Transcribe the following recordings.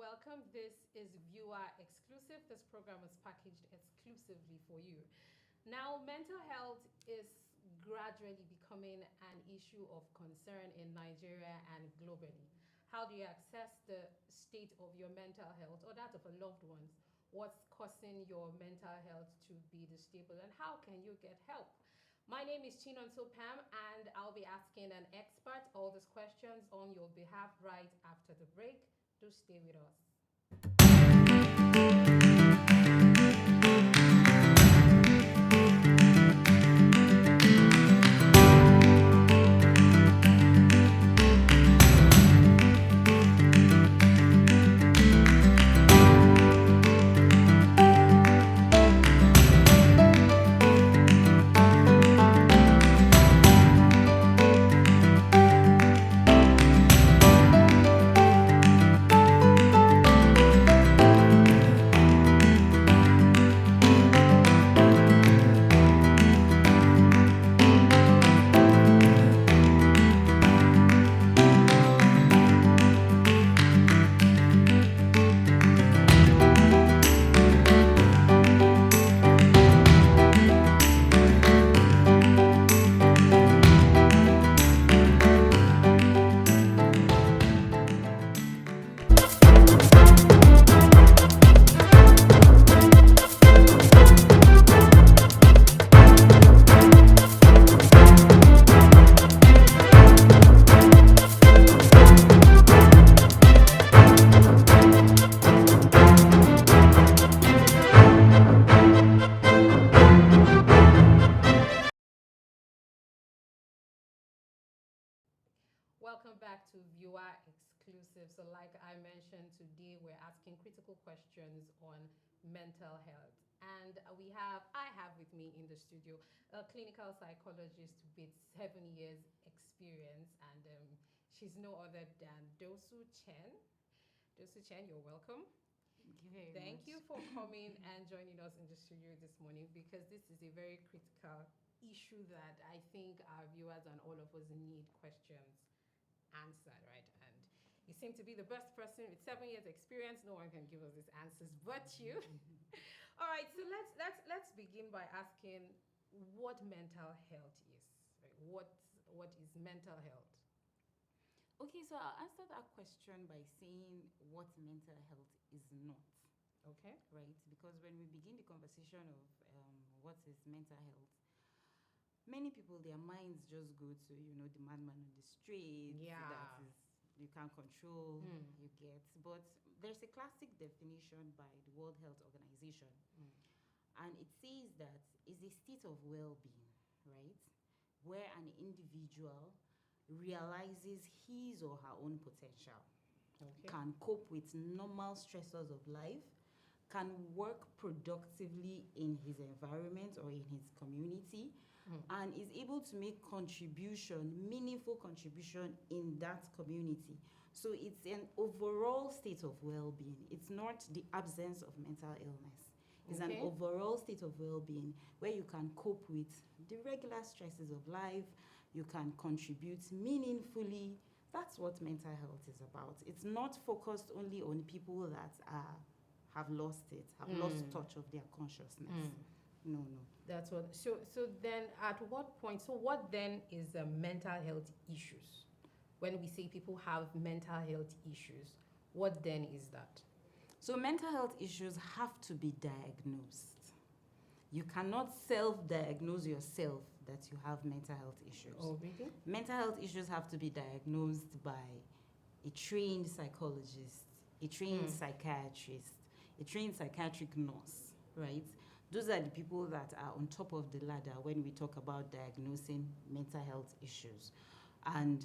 welcome. This is viewer exclusive. This program is packaged exclusively for you. Now, mental health is gradually becoming an issue of concern in Nigeria and globally. How do you assess the state of your mental health or that of a loved ones? What's causing your mental health to be destable and how can you get help? My name is CHEN Pam and I'll be asking an expert all these questions on your behalf right after the break. Do stay with us. Welcome back to viewer exclusive. So, like I mentioned, today we're asking critical questions on mental health. And I have with me in the studio a clinical psychologist with 7 years experience, and she's no other than DOOSUUR CHEN. DOOSUUR CHEN, you're welcome. Thank you very Thank much. you for coming and joining us in the studio this morning because this is a very critical issue that I think our viewers and all of us need questions answered, right? And you seem to be the best person with 7 years experience. No one can give us these answers but you. All right, so let's begin by asking what mental health is. Right? What is mental health? Okay, so I'll answer that question by saying what mental health is not, Okay. right? Because when we begin the conversation of what is mental health, many people, their minds just go to, the madman on the street. Yeah. That is, you can't control, Mm. you get. But there's a classic definition by the World Health Organization, and it says that it's a state of well-being, right? Where an individual realizes his or her own potential, Okay. can cope with normal stressors of life, can work productively in his environment or in his community, and is able to make meaningful contribution in that community. So it's an overall state of well-being. It's not the absence of mental illness. It's an Okay. overall state of well-being where you can cope with the regular stresses of life, you can contribute meaningfully. That's what mental health is about. It's not focused only on people that have lost it, have lost touch of their consciousness. No. That's what. So then, at what point? So what then is mental health issues? When we say people have mental health issues, what then is that? So mental health issues have to be diagnosed. You cannot self-diagnose yourself that you have mental health issues. Oh, really? Mental health issues have to be diagnosed by a trained psychologist, a trained psychiatrist, a trained psychiatric nurse, right? Those are the people that are on top of the ladder when we talk about diagnosing mental health issues. And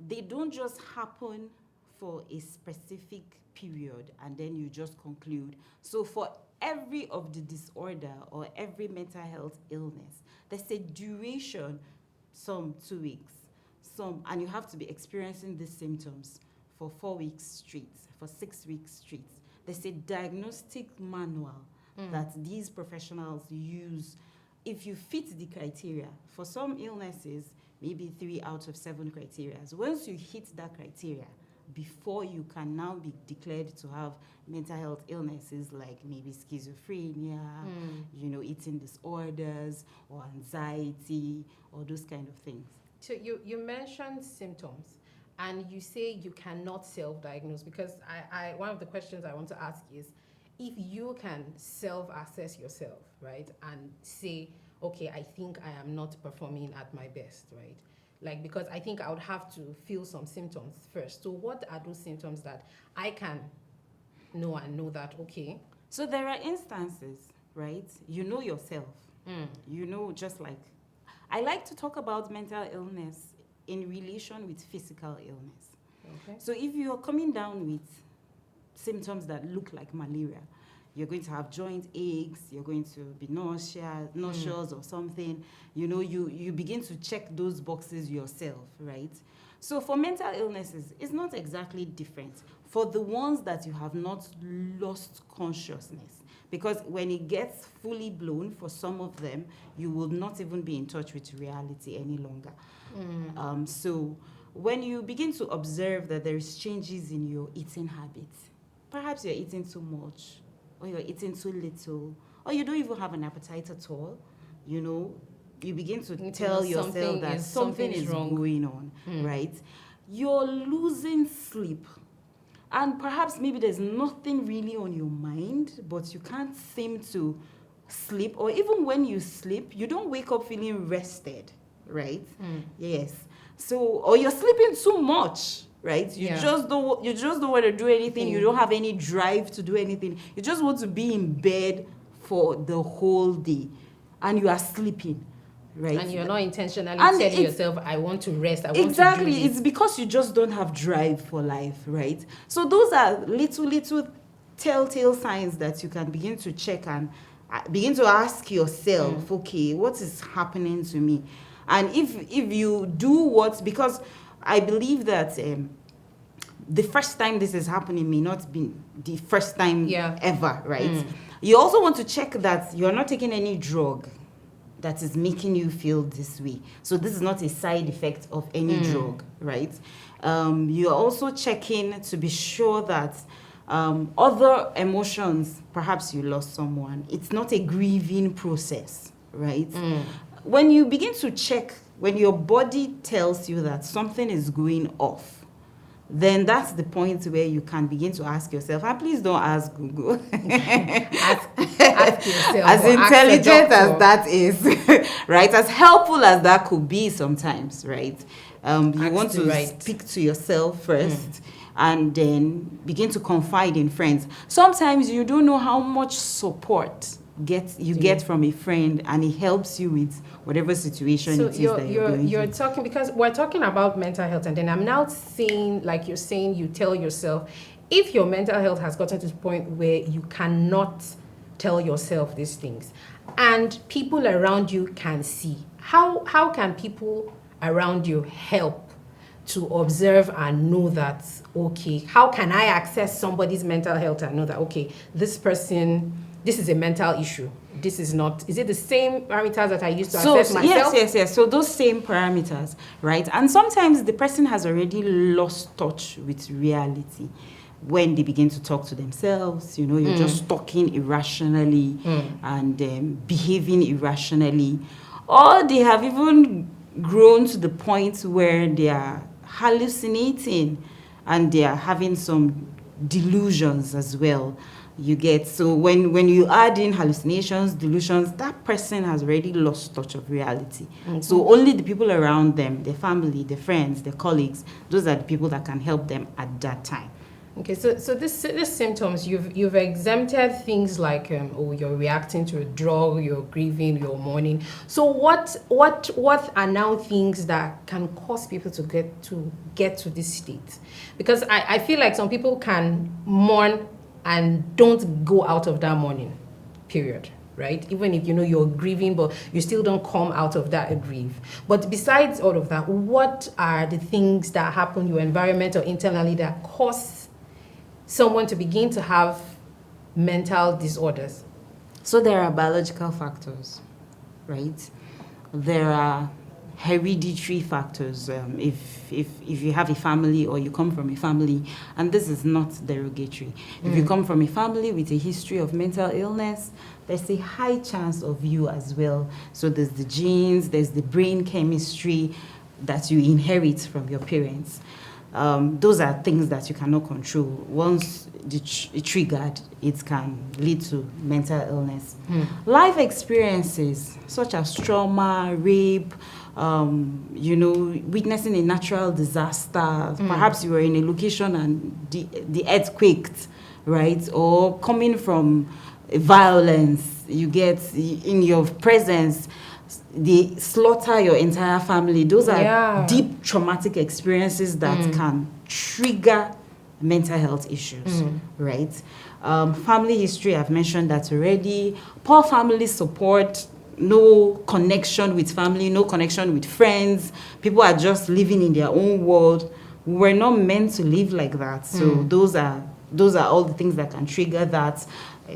they don't just happen for a specific period and then you just conclude. So for every of the disorder or every mental health illness, there's a duration, some 2 weeks, and you have to be experiencing these symptoms for 4 weeks straight, for 6 weeks straight. There's a diagnostic manual that these professionals use. If you fit the criteria, for some illnesses, maybe 3 out of 7 criteria. Once you hit that criteria, before you can now be declared to have mental health illnesses like maybe schizophrenia, eating disorders or anxiety or those kind of things. So you mentioned symptoms, and you say you cannot self-diagnose, because I one of the questions I want to ask is, if you can self-assess yourself, right, and say, okay, I think I am not performing at my best, right? Like, because I think I would have to feel some symptoms first. So what are those symptoms that I can know and know that, okay? So there are instances, right? You know yourself. You know, just like, I like to talk about mental illness in relation with physical illness. Okay. So if you're coming down with symptoms that look like malaria, you're going to have joint aches, you're going to be nauseous or something, you begin to check those boxes yourself, right? So for mental illnesses, it's not exactly different. For the ones that you have not lost consciousness, because when it gets fully blown, for some of them, you will not even be in touch with reality any longer. So when you begin to observe that there is changes in your eating habits, perhaps you're eating too much, or you're eating too little, or you don't even have an appetite at all, you begin to tell yourself that something is going on, right? You're losing sleep. And perhaps maybe there's nothing really on your mind, but you can't seem to sleep. Or even when you sleep, you don't wake up feeling rested, right? Yes. So, or you're sleeping too much, right? You just don't want to do anything. You don't have any drive to do anything. You just want to be in bed for the whole day, and you are sleeping, right? And you're not intentionally telling yourself, I want to rest. I want to do this. Exactly. It's because you just don't have drive for life, right? So those are little telltale signs that you can begin to check and begin to ask yourself, okay, what is happening to me? And if you do because I believe that the first time this is happening may not be the first time ever, right? You also want to check that you're not taking any drug that is making you feel this way. So this is not a side effect of any drug, right? You're also checking to be sure that other emotions, perhaps you lost someone, it's not a grieving process, right? When you begin to check, when your body tells you that something is going off, then that's the point where you can begin to ask yourself, and please don't ask Google. ask yourself. As intelligent as that is, right? As helpful as that could be sometimes, right? You want to speak to yourself first, and then begin to confide in friends. Sometimes you don't know how much support you get from a friend, and it helps you with whatever situation it is that you're going you're through. talking, because we're talking about mental health, and then I'm now saying, like you're saying, you tell yourself, if your mental health has gotten to the point where you cannot tell yourself these things, and people around you can see, how can people around you help to observe and know that, okay, how can I access somebody's mental health and know that, okay, this is a mental issue. This is not, is it the same parameters that I used to assess myself? Yes. So those same parameters, right? And sometimes the person has already lost touch with reality when they begin to talk to themselves. You're just talking irrationally and behaving irrationally. Or they have even grown to the point where they are hallucinating and they are having some delusions as well. You get, so when you add in hallucinations, delusions, that person has already lost touch of reality. So only the people around them, their family, their friends, their colleagues, those are the people that can help them at that time. Okay, so this symptoms, you've exempted things like you're reacting to a drug, you're grieving, you're mourning. So what are now things that can cause people to get to this state? Because I feel like some people can mourn and don't go out of that mourning period, right? Even if you're grieving, but you still don't come out of that grief. But besides all of that, what are the things that happen, your environment or internally, that cause someone to begin to have mental disorders? So there are biological factors, right? There are hereditary factors. If you have a family or you come from a family, and this is not derogatory, if you come from a family with a history of mental illness, there's a high chance of you as well. So there's the genes, there's the brain chemistry that you inherit from your parents. Those are things that you cannot control. Once it triggered, it can lead to mental illness. Life experiences such as trauma, rape, witnessing a natural disaster. Perhaps you were in a location and the earth quaked, right? Or coming from violence, you get in your presence, they slaughter your entire family. Those are deep traumatic experiences that can trigger mental health issues, right? Family history, I've mentioned that already. Poor family support, no connection with family, no connection with friends. People are just living in their own world. We're not meant to live like that. So those are all the things that can trigger that.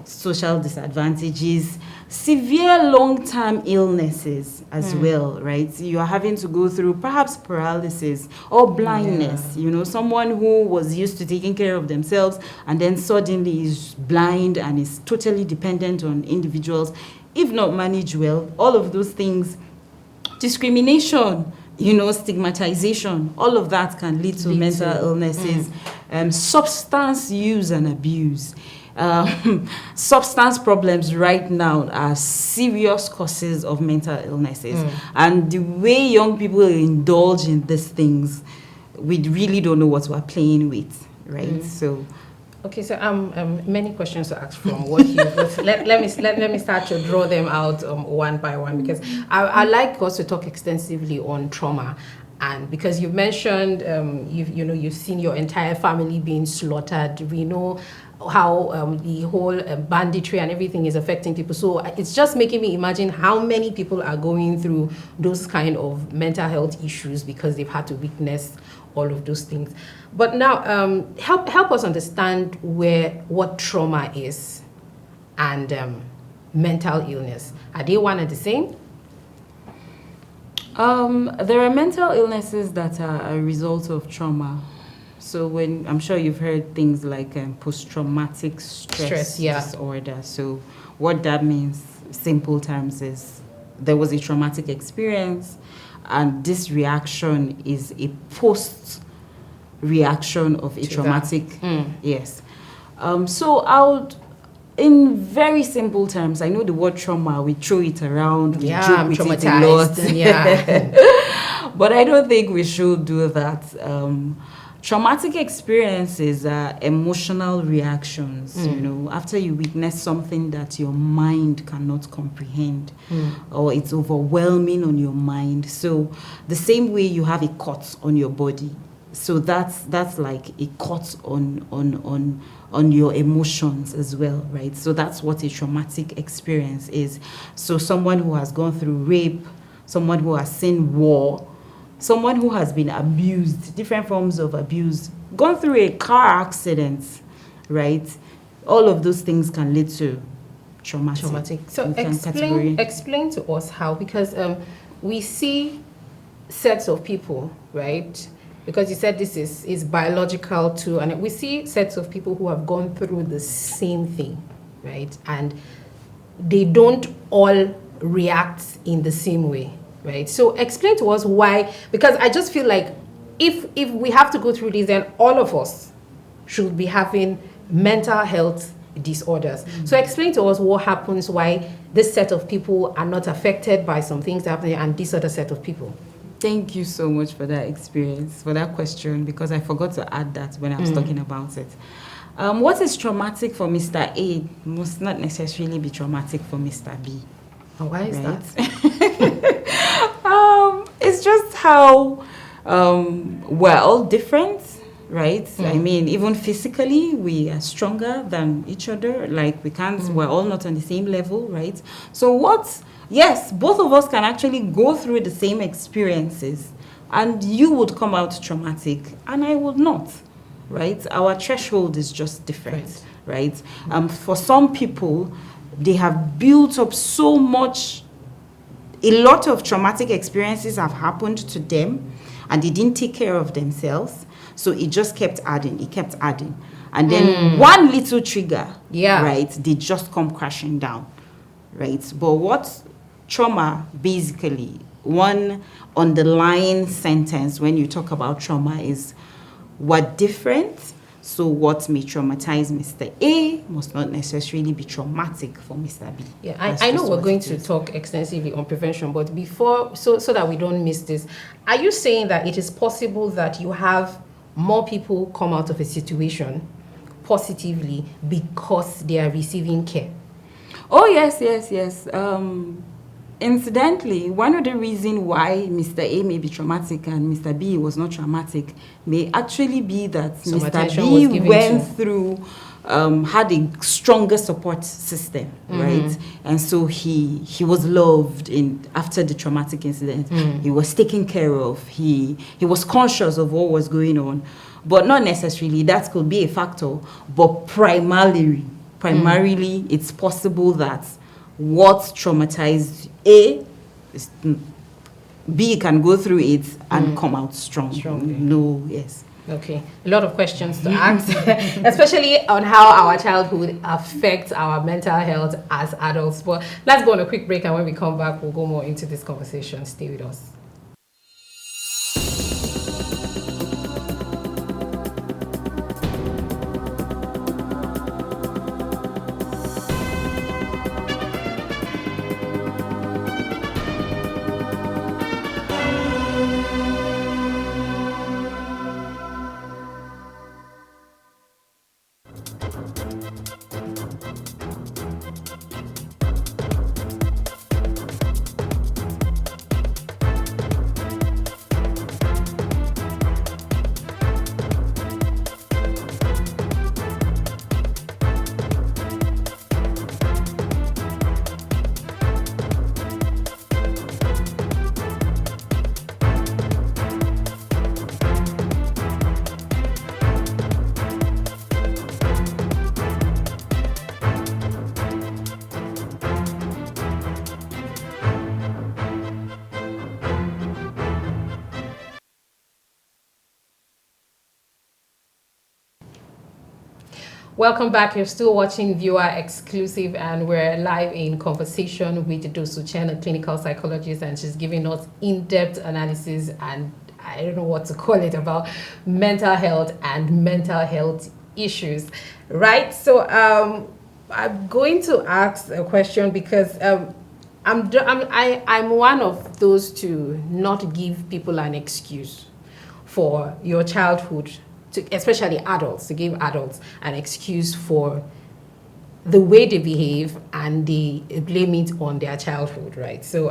Social disadvantages, severe long-term illnesses as well, right? You are having to go through perhaps paralysis or blindness. Someone who was used to taking care of themselves and then suddenly is blind and is totally dependent on individuals. If not managed well, all of those things, discrimination, stigmatization, all of that can lead to mental illnesses. Substance use and abuse. Substance problems right now are serious causes of mental illnesses. And the way young people indulge in these things, we really don't know what we're playing with, right? So... Okay, so many questions to ask from what you let me start to draw them out one by one, because I like us to talk extensively on trauma, and because you mentioned you've seen your entire family being slaughtered. We know how the whole banditry and everything is affecting people. So it's just making me imagine how many people are going through those kind of mental health issues because they've had to witness all of those things. But now, help us understand what trauma is and mental illness. Are they one and the same? There are mental illnesses that are a result of trauma. So I'm sure you've heard things like post-traumatic stress disorder. So what that means, simple terms, is there was a traumatic experience, and this reaction is a post-reaction of a traumatic. Yes. So in very simple terms, I know the word trauma, we throw it around, we joke with it a lot. But I don't think we should do that. Traumatic experiences are emotional reactions, after you witness something that your mind cannot comprehend, or it's overwhelming on your mind. So the same way you have a cut on your body, so that's like a cut on your emotions as well, right? So that's what a traumatic experience is. So someone who has gone through rape, someone who has seen war, someone who has been abused, different forms of abuse, gone through a car accident, right? All of those things can lead to traumatic. So explain to us how, because we see sets of people, right? Because you said this is biological too, and we see sets of people who have gone through the same thing, right? And they don't all react in the same way. Right. So explain to us why, because I just feel like if we have to go through this, then all of us should be having mental health disorders. So explain to us what happens, why this set of people are not affected by some things happening and this other set of people. Thank you so much for that experience, for that question, because I forgot to add that when I was talking about it. What is traumatic for Mr. A must not necessarily be traumatic for Mr. B. Why is that? It's just how we're all different, right? I mean, even physically, we are stronger than each other. Like, we're all not on the same level, right? So yes, both of us can actually go through the same experiences, and you would come out traumatic, and I would not, right? Our threshold is just different, right? For some people, they have built up so much a lot of traumatic experiences have happened to them and they didn't take care of themselves. So it just kept adding. It kept adding. And then one little trigger, right, they just come crashing down, right? But what trauma, basically, one underlying sentence when you talk about trauma is what different. So what may traumatize Mr. A must not necessarily be traumatic for Mr. B. Yeah, I know we're going to talk extensively on prevention, but before, so that we don't miss this, are you saying that it is possible that you have more people come out of a situation positively because they are receiving care? Oh, yes. Incidentally, one of the reasons why Mr. A may be traumatic and Mr. B was not traumatic may actually be that Some Mr. B went through, had a stronger support system, right? And so he was loved after the traumatic incident. He was taken care of. He was conscious of what was going on. But not necessarily, that could be a factor. But primarily, it's possible that what traumatized A, B can go through it and come out strong. No, yes. Okay, a lot of questions to ask, especially on how our childhood affects our mental health as adults. But let's go on a quick break, and when we come back, we'll go more into this conversation. Stay with us. Welcome back. You're still watching Viewer Exclusive, and we're live in conversation with DOOSUUR CHEN, a clinical psychologist, and she's giving us in-depth analysis and I don't know what to call it about mental health and mental health issues, right? So I'm going to ask a question because I'm one of those to not give people an excuse for your childhood. Especially adults, to give adults an excuse for the way they behave and they blame it on their childhood, right? So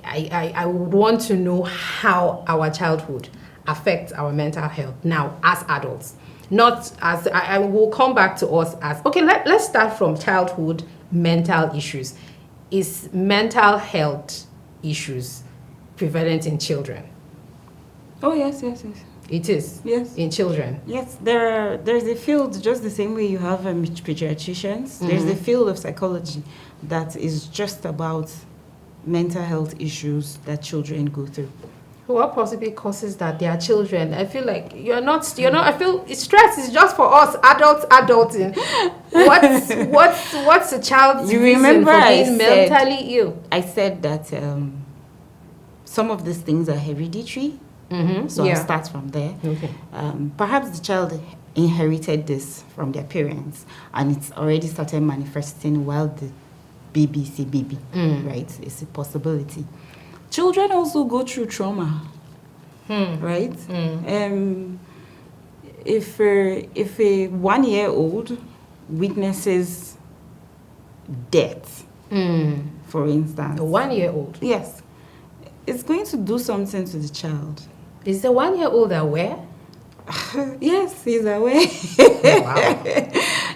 I would want to know how our childhood affects our mental health now as adults. Not as, I will come back to us as, okay, let's start from childhood mental issues. Is mental health issues prevalent in children? Oh, yes. It is? Yes. In children? Yes, there's a field, just the same way you have pediatricians, there's a field of psychology that is just about mental health issues that children go through. What possibly causes that their children? I feel like you're not, I feel stress is just for us, adulting. What's a child's reason for being mentally ill? I said that some of these things are hereditary. So I'll start from there. Okay. Perhaps the child inherited this from their parents and it's already started manifesting while the baby's a baby, right? It's a possibility. Children also go through trauma, right? If a 1-year-old witnesses death, for instance. A 1-year-old? Yes. It's going to do something to the child. Is the 1-year-old aware? Yes, he's aware. Wow.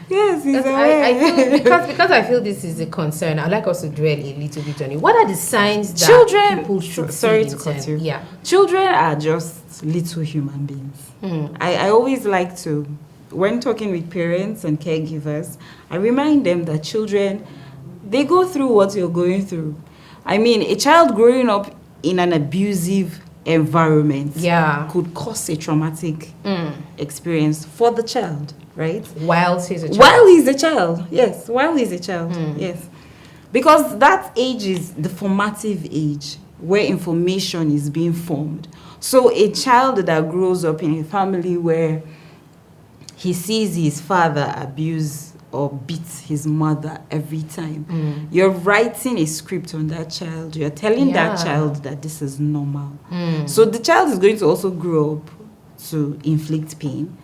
Yes, he's aware. I feel, because I feel this is a concern, I'd like us to dwell a little bit on it. What are the signs that people should sorry to cut you. Yeah. Children are just little human beings. I always like to, when talking with parents and caregivers, I remind them that children, they go through what you're going through. I mean, a child growing up in an abusive environment could cause a traumatic experience for the child, right? While he's a child. While he's a child, yes. While he's a child, yes. Because that age is the formative age where information is being formed. So a child that grows up in a family where he sees his father abuse or beat his mother every time, you're writing a script on that child. You're telling that child that this is normal. So the child is going to also grow up to inflict pain.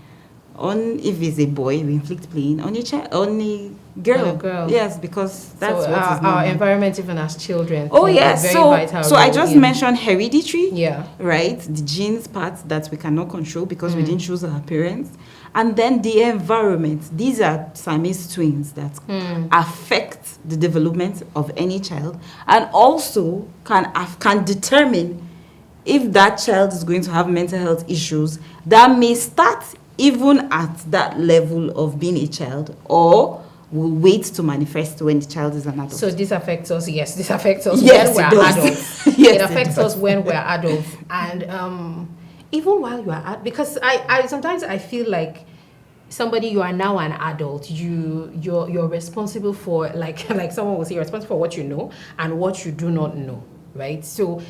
If it's a boy, we inflict pain on a girl. Yes, because that's so what is normal. Our environment, even as children. Oh yes, so I just mentioned hereditary. Yeah. Right, the genes part that we cannot control because we didn't choose our parents, and then the environment. These are Siamese twins that affect the development of any child, and also can determine if that child is going to have mental health issues that may start even at that level of being a child, or will wait to manifest when the child is an adult. So this affects us, this affects us when we're adults. It affects us when we're adults. And even while you are because I sometimes I feel like you are now an adult, you're responsible for, like someone will say, you're responsible for what you know and what you do not know, right? So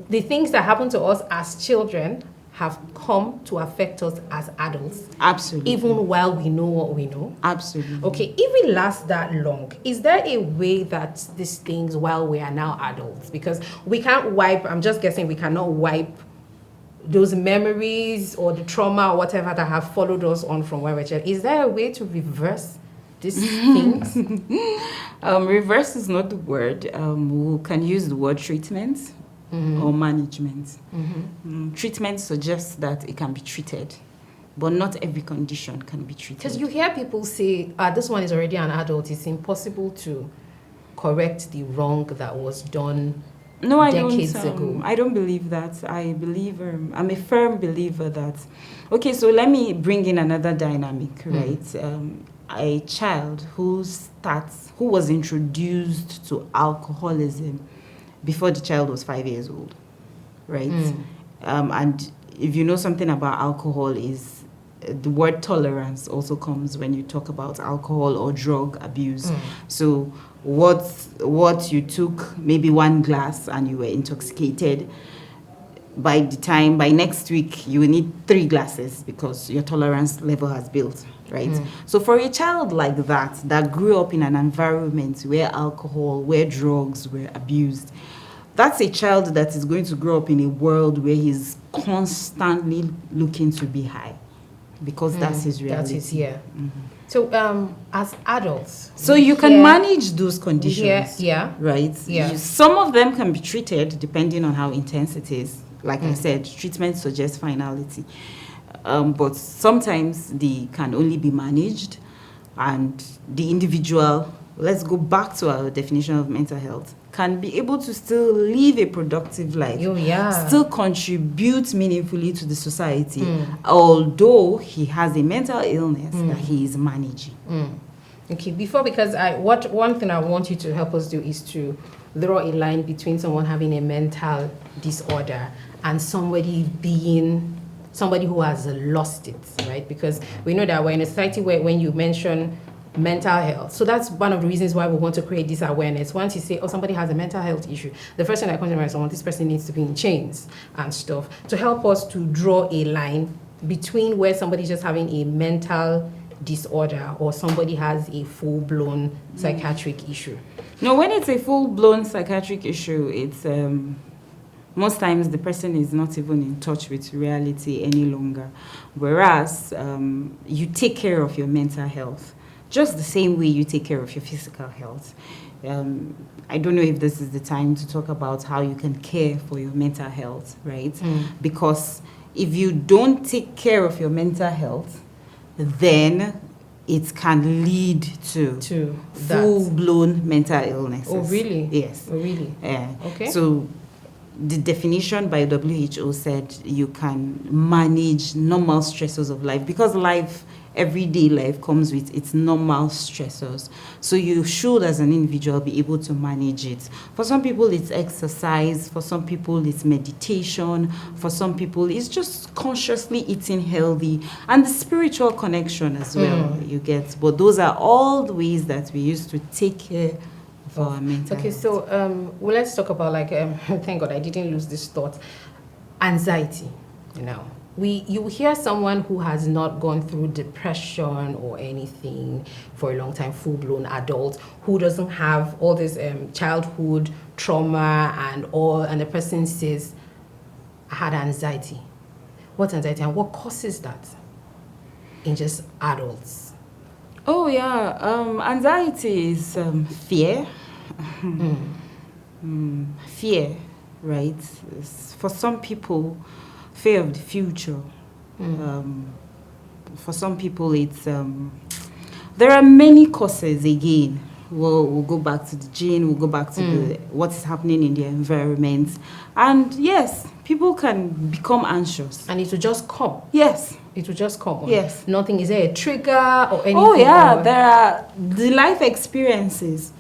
the things that happen to us as children have come to affect us as adults. Absolutely. Even while we know what we know. Absolutely. Okay, if it lasts that long, is there a way that these things, while we are now adults, because we can't wipe, I'm just guessing we cannot wipe those memories or the trauma or whatever that have followed us on from where we're children. Is there a way to reverse these things? Reverse is not the word. We can use the word treatment. Or management. Treatment suggests that it can be treated, but not every condition can be treated. Because you hear people say, this one is already an adult, it's impossible to correct the wrong that was done decades ago. I don't believe that. I believe, I'm a firm believer that, okay, so let me bring in another dynamic, right? A child who was introduced to alcoholism before the child was 5 years old, right? And if you know something about alcohol, is the word tolerance also comes when you talk about alcohol or drug abuse. So what you took, maybe one glass and you were intoxicated, by next week you will need 3 glasses because your tolerance level has built, right? So for a child like that grew up in an environment where where drugs were abused, that's a child that is going to grow up in a world where he's constantly looking to be high, because that's his reality. That is, So as adults, so you can manage those conditions, right? Yeah. Some of them can be treated depending on how intense it is. Like I said, treatment suggests finality. But sometimes they can only be managed, and the individual, let's go back to our definition of mental health, can be able to still live a productive life, still contribute meaningfully to the society, although he has a mental illness that he is managing. Okay, because one thing I want you to help us do is to draw a line between someone having a mental disorder and somebody who has lost it, right? Because we know that we're in a society where when you mention mental health, so that's one of the reasons why we want to create this awareness. Once you say, somebody has a mental health issue, the first thing that comes to mind is, this person needs to be in chains and stuff, to help us to draw a line between where somebody's just having a mental disorder or somebody has a full-blown psychiatric issue. No, when it's a full-blown psychiatric issue, it's most times the person is not even in touch with reality any longer. Whereas you take care of your mental health just the same way you take care of your physical health. I don't know if this is the time to talk about how you can care for your mental health, right? Because if you don't take care of your mental health, then it can lead to full-blown mental illnesses. Oh, really? Yes. Oh, really? Okay. So the definition by WHO said you can manage normal stresses of life, because life everyday life comes with its normal stressors. So you should, as an individual, be able to manage it. For some people, it's exercise. For some people, it's meditation. For some people, it's just consciously eating healthy. And the spiritual connection as well, you get. But those are all the ways that we use to take care of our mental health. So well, let's talk about thank God I didn't lose this thought. Anxiety, you hear someone who has not gone through depression or anything for a long time, full-blown adult, who doesn't have all this childhood trauma and the person says, I had anxiety. What's anxiety and what causes that in just adults? Oh yeah, anxiety is fear. Fear, right? For some people, fear of the future. For some people, it's there are many causes. Again, we'll go back to the gene. We'll go back to what is happening in the environment, and yes, people can become anxious, and it will just come. Yes, it will just come. Yes, nothing. Is there a trigger or anything? Oh yeah, there are the life experiences.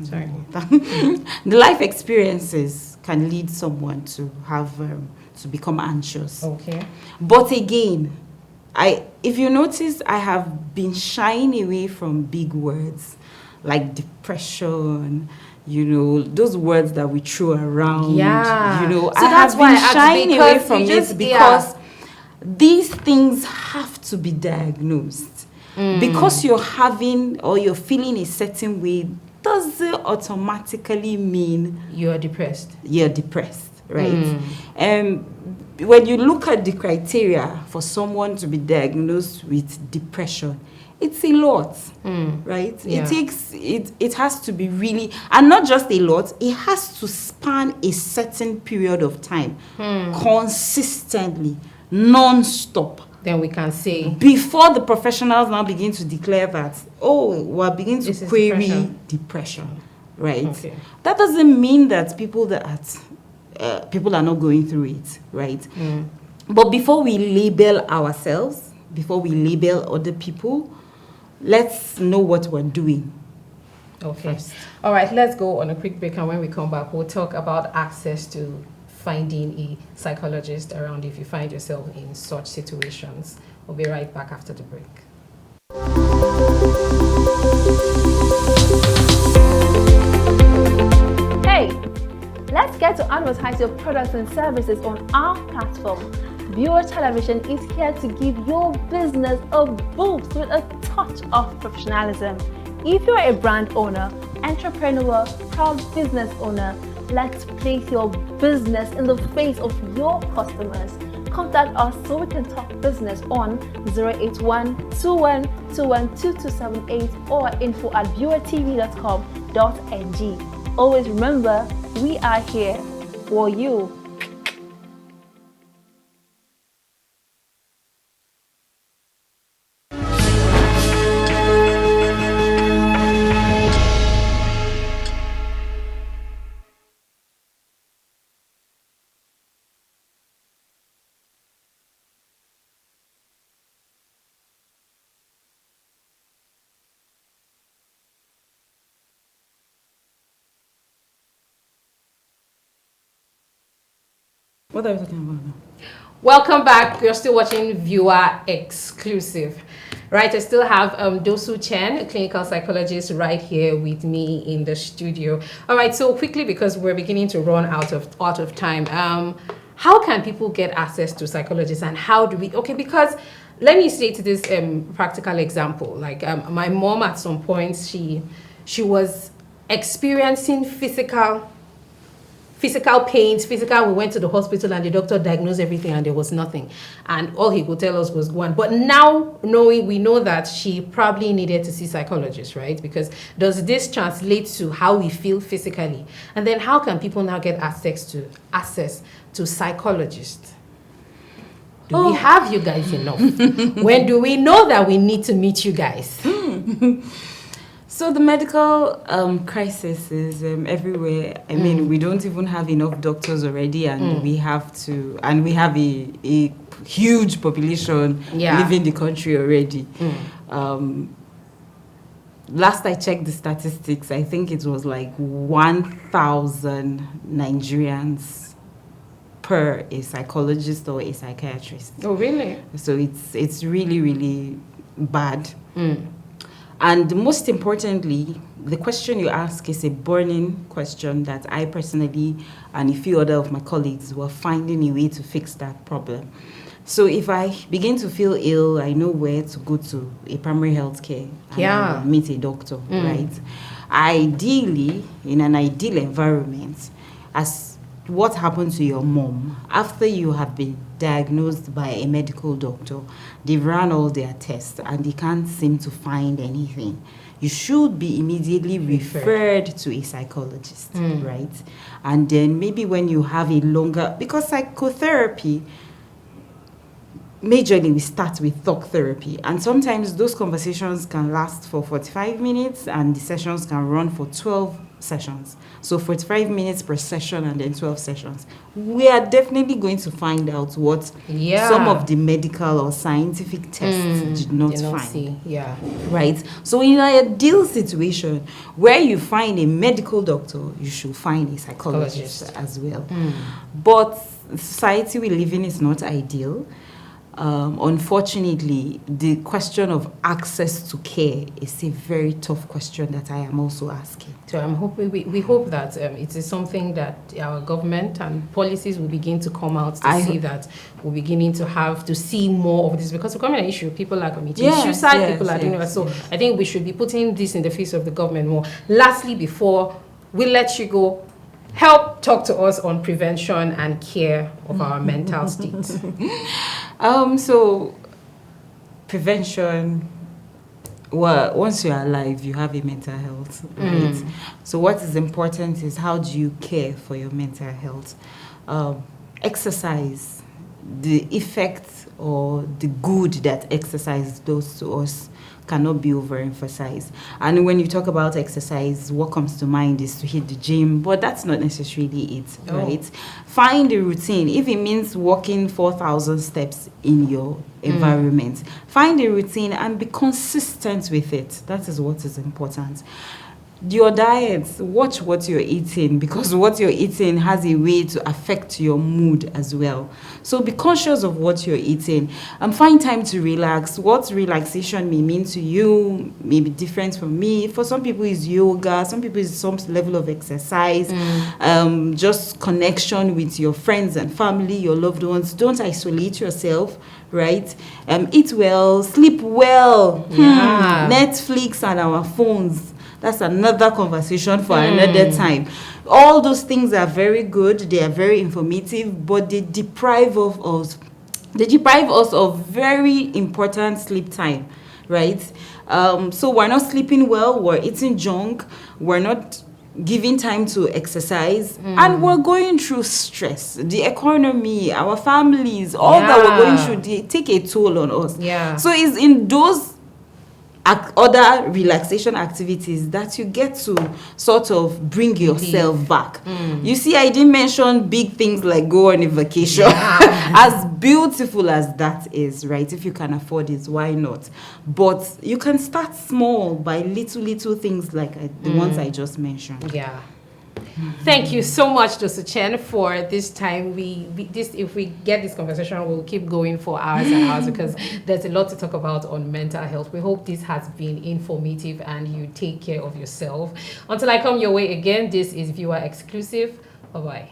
Sorry, the life experiences can lead someone to have to become anxious. Okay. But again, if you notice, I have been shying away from big words like depression, those words that we throw around. Yeah. So I have been shying away from it because these things have to be diagnosed. Because you're having or you're feeling a certain way doesn't automatically mean you're depressed. You're depressed, right? When you look at the criteria for someone to be diagnosed with depression, it's a lot, right? Yeah. It has to be really, and not just a lot, it has to span a certain period of time, consistently, non-stop. Then we can say, before the professionals now begin to declare that, we're beginning to query depression, right? Okay. That doesn't mean that people are not going through it, right? But before we label ourselves, before we label other people, let's know what we're doing. Okay. First. All right, let's go on a quick break, and when we come back, we'll talk about access to finding a psychologist around if you find yourself in such situations. We'll be right back after the break. Hey, let's get to advertise your products and services on our platform. Viewer Television is here to give your business a boost with a touch of professionalism. If you're a brand owner, entrepreneur, proud business owner, let's place your business in the face of your customers. Contact us so we can talk business on 081-2121-2278 or info@viewertv.com.ng. Always remember, we are here for you. What are we talking about now? Welcome back. You're still watching Viewer Exclusive. Right, I still have DOOSUUR CHEN, a clinical psychologist, right here with me in the studio. All right, so quickly, because we're beginning to run out of time, how can people get access to psychologists, and how do we? Okay, because let me state this practical example. Like my mom, at some point, she was experiencing physical pains, we went to the hospital and the doctor diagnosed everything and there was nothing. And all he could tell us was one. But now, we know that she probably needed to see psychologists, right? Because does this translate to how we feel physically? And then how can people now get access to psychologists? Do we have you guys enough? When do we know that we need to meet you guys? So the medical crisis is everywhere. I mean, we don't even have enough doctors already, and we have a huge population living the country already. Last I checked the statistics, I think it was like 1,000 Nigerians per a psychologist or a psychiatrist. Oh, really? So it's really, really bad. And most importantly, the question you ask is a burning question that I personally and a few other of my colleagues were finding a way to fix that problem. So if I begin to feel ill, I know where to go to a primary health care and meet a doctor, right? Ideally, in an ideal environment, as what happened to your mom, after you have been diagnosed by a medical doctor, they've run all their tests and they can't seem to find anything, you should be immediately referred to a psychologist, right? And then maybe when you have a longer, because psychotherapy, majorly we start with talk therapy, and sometimes those conversations can last for 45 minutes and the sessions can run for 12 sessions. So 45 minutes per session and then 12 sessions. We are definitely going to find out what some of the medical or scientific tests did not find. Right? So in an ideal situation where you find a medical doctor, you should find a psychologist as well. But the society we live in is not ideal. Unfortunately, the question of access to care is a very tough question that I am also asking. So I'm hoping we hope that it is something that our government and policies will begin to come out to see that we're beginning to have to see more of this, because it's becoming an issue. People are committing suicide, people are doing it. So I think we should be putting this in the face of the government more. Lastly, before we let you go, help talk to us on prevention and care of our mental state. So prevention, well, once you're alive, you have a mental health, right? So what is important is how do you care for your mental health? Exercise, the effect or the good that exercise does to us cannot be overemphasized. And when you talk about exercise, what comes to mind is to hit the gym, but that's not necessarily it, right? Find a routine. If it means walking 4,000 steps in your environment, find a routine and be consistent with it. That is what is important. Your diet, watch what you're eating, because what you're eating has a way to affect your mood as well. So be conscious of what you're eating and find time to relax. What relaxation may mean to you may be different from me. For some people it's yoga, some people it's some level of exercise, just connection with your friends and family, your loved ones. Don't isolate yourself, right? Eat well, sleep well. Netflix and our phones, that's another conversation for another time. All those things are very good. They are very informative, but they deprive us of very important sleep time, right? So we're not sleeping well. We're eating junk. We're not giving time to exercise, and we're going through stress. The economy, our families, all that we're going through, they take a toll on us. So it's in those other relaxation activities that you get to sort of bring yourself back. You see, I didn't mention big things like go on a vacation. As beautiful as that is, right? If you can afford it, why not? But you can start small by little things like the ones I just mentioned. Thank you so much, DOOSUUR CHEN, for this time. If we get this conversation, we'll keep going for hours and hours because there's a lot to talk about on mental health. We hope this has been informative and you take care of yourself. Until I come your way again, this is viewer exclusive. Bye-bye.